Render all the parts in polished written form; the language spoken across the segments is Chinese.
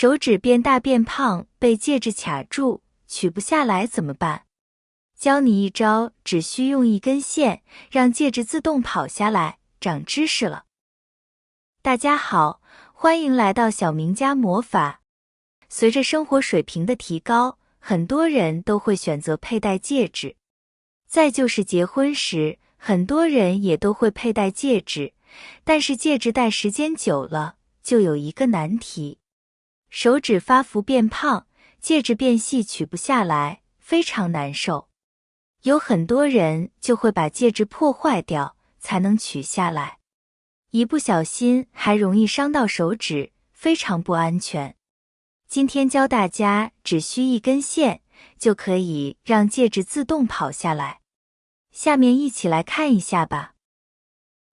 手指变大变胖，被戒指卡住，取不下来怎么办？教你一招，只需用一根线，让戒指自动跑下来，长知识了。大家好，欢迎来到小明家魔法。随着生活水平的提高，很多人都会选择佩戴戒指。再就是结婚时，很多人也都会佩戴戒指，但是戒指戴时间久了，就有一个难题。手指发福变胖，戒指变细取不下来，非常难受。有很多人就会把戒指破坏掉，才能取下来。一不小心还容易伤到手指，非常不安全。今天教大家只需一根线，就可以让戒指自动跑下来。下面一起来看一下吧。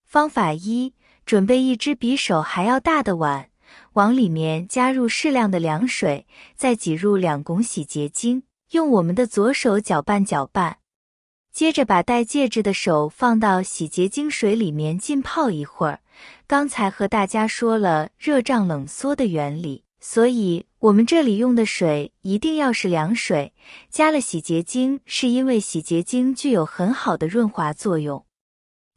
方法一，准备一只比手还要大的碗，往里面加入适量的凉水，再挤入2汞洗洁精，用我们的左手搅拌搅拌。接着把戴戒指的手放到洗洁精水里面浸泡一会儿。刚才和大家说了热胀冷缩的原理，所以我们这里用的水一定要是凉水。加了洗洁精是因为洗洁精具有很好的润滑作用。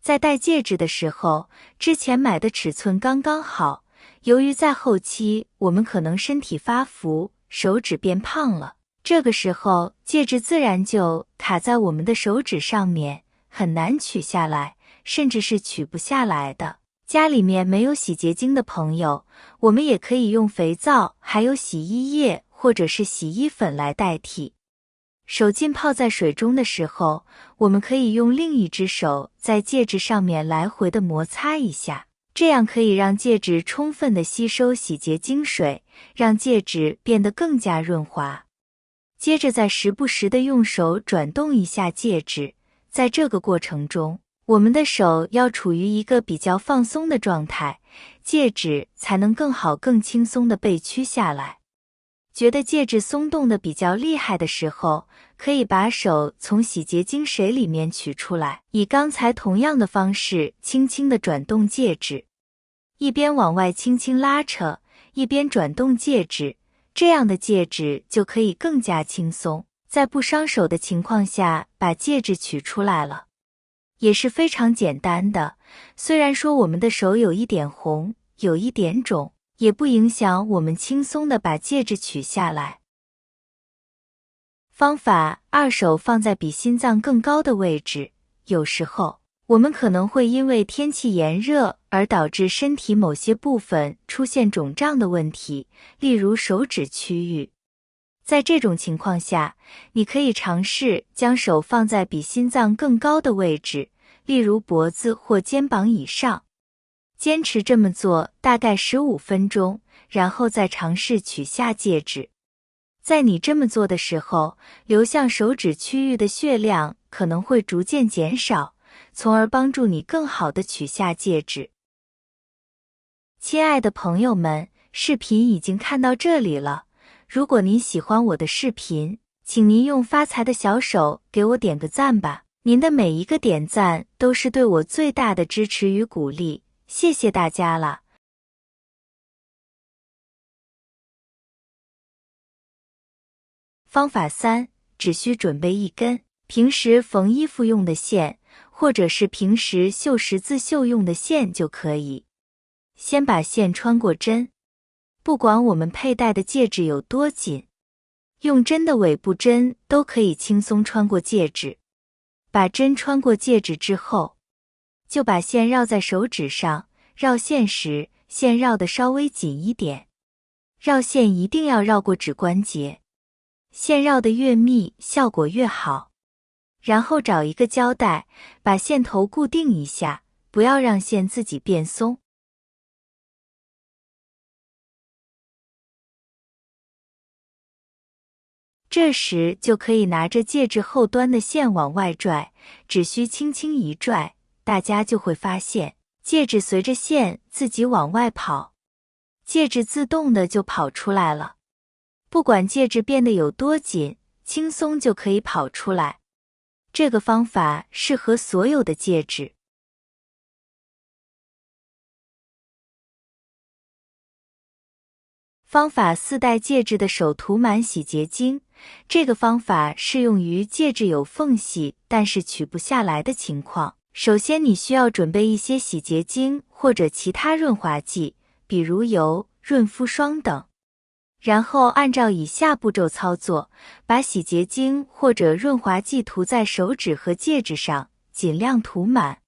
在戴戒指的时候，之前买的尺寸刚刚好，由于在后期我们可能身体发福，手指变胖了，这个时候戒指自然就卡在我们的手指上面，很难取下来，甚至是取不下来的。家里面没有洗洁精的朋友，我们也可以用肥皂还有洗衣液或者是洗衣粉来代替。手浸泡在水中的时候，我们可以用另一只手在戒指上面来回的摩擦一下，这样可以让戒指充分的吸收洗洁精水，让戒指变得更加润滑。接着再时不时的用手转动一下戒指，在这个过程中，我们的手要处于一个比较放松的状态，戒指才能更好更轻松的被取下来。觉得戒指松动的比较厉害的时候，可以把手从洗洁精水里面取出来，以刚才同样的方式轻轻的转动戒指，一边往外轻轻拉扯，一边转动戒指，这样的戒指就可以更加轻松，在不伤手的情况下把戒指取出来了。也是非常简单的，虽然说我们的手有一点红，有一点肿，也不影响我们轻松的把戒指取下来。方法二，手放在比心脏更高的位置。有时候我们可能会因为天气炎热而导致身体某些部分出现肿胀的问题，例如手指区域。在这种情况下，你可以尝试将手放在比心脏更高的位置，例如脖子或肩膀以上。坚持这么做大概15分钟，然后再尝试取下戒指。在你这么做的时候，流向手指区域的血量可能会逐渐减少，从而帮助你更好地取下戒指。亲爱的朋友们，视频已经看到这里了。如果您喜欢我的视频，请您用发财的小手给我点个赞吧，您的每一个点赞都是对我最大的支持与鼓励，谢谢大家了。方法3，只需准备一根平时缝衣服用的线，或者是平时绣十字绣用的线就可以。先把线穿过针，不管我们佩戴的戒指有多紧，用针的尾部针都可以轻松穿过戒指。把针穿过戒指之后，就把线绕在手指上，绕线时，线绕得稍微紧一点。绕线一定要绕过指关节，线绕得越密，效果越好。然后找一个胶带，把线头固定一下，不要让线自己变松。这时就可以拿着戒指后端的线往外拽，只需轻轻一拽，大家就会发现戒指随着线自己往外跑，戒指自动的就跑出来了。不管戒指变得有多紧，轻松就可以跑出来。这个方法适合所有的戒指。方法4：戴戒指的手涂满洗洁精。这个方法适用于戒指有缝隙但是取不下来的情况。首先你需要准备一些洗洁精或者其他润滑剂，比如油、润肤霜等。然后按照以下步骤操作，把洗洁精或者润滑剂涂在手指和戒指上，尽量涂满。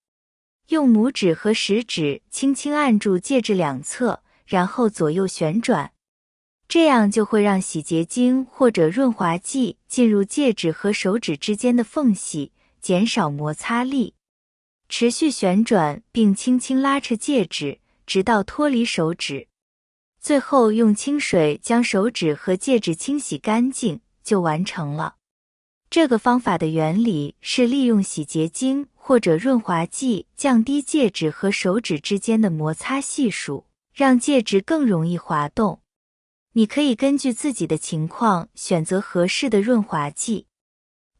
用拇指和食指轻轻按住戒指两侧，然后左右旋转。这样就会让洗洁精或者润滑剂进入戒指和手指之间的缝隙，减少摩擦力。持续旋转并轻轻拉扯戒指，直到脱离手指。最后用清水将手指和戒指清洗干净，就完成了。这个方法的原理是利用洗洁精或者润滑剂降低戒指和手指之间的摩擦系数，让戒指更容易滑动。你可以根据自己的情况选择合适的润滑剂。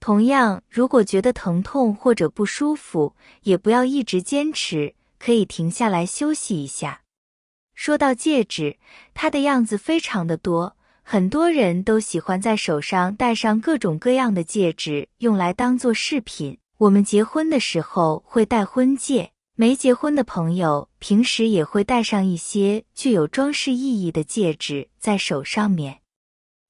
同样，如果觉得疼痛或者不舒服，也不要一直坚持，可以停下来休息一下。说到戒指，它的样子非常的多，很多人都喜欢在手上戴上各种各样的戒指，用来当做饰品。我们结婚的时候会戴婚戒，没结婚的朋友平时也会戴上一些具有装饰意义的戒指在手上面。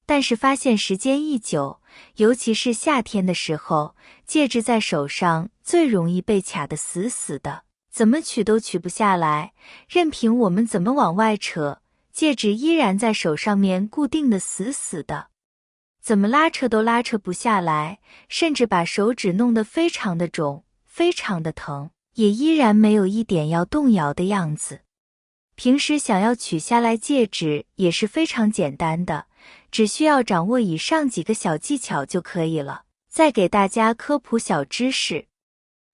但是发现时间一久，尤其是夏天的时候，戒指在手上最容易被卡得死死的，怎么取都取不下来，任凭我们怎么往外扯，戒指依然在手上面固定得死死的，怎么拉扯都拉扯不下来，甚至把手指弄得非常的肿，非常的疼，也依然没有一点要动摇的样子。平时想要取下来戒指也是非常简单的，只需要掌握以上几个小技巧就可以了。再给大家科普小知识。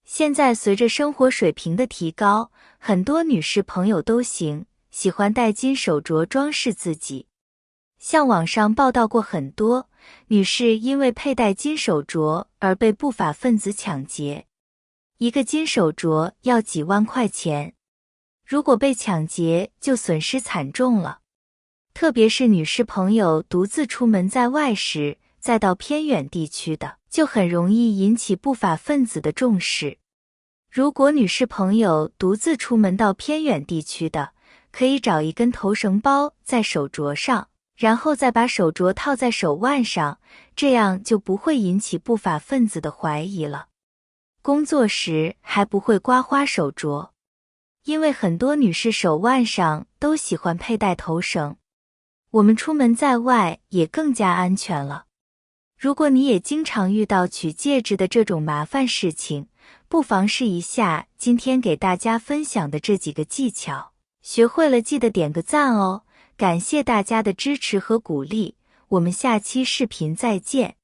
现在随着生活水平的提高，很多女士朋友都喜欢戴金手镯装饰自己。像网上报道过很多女士因为佩戴金手镯而被不法分子抢劫，一个金手镯要几万块钱，如果被抢劫就损失惨重了。特别是女士朋友独自出门在外时，再到偏远地区的，就很容易引起不法分子的重视。如果女士朋友独自出门到偏远地区的，可以找一根头绳包在手镯上，然后再把手镯套在手腕上，这样就不会引起不法分子的怀疑了。工作时还不会刮花手镯，因为很多女士手腕上都喜欢佩戴头绳。我们出门在外也更加安全了。如果你也经常遇到取戒指的这种麻烦事情，不妨试一下今天给大家分享的这几个技巧，学会了记得点个赞哦。感谢大家的支持和鼓励，我们下期视频再见。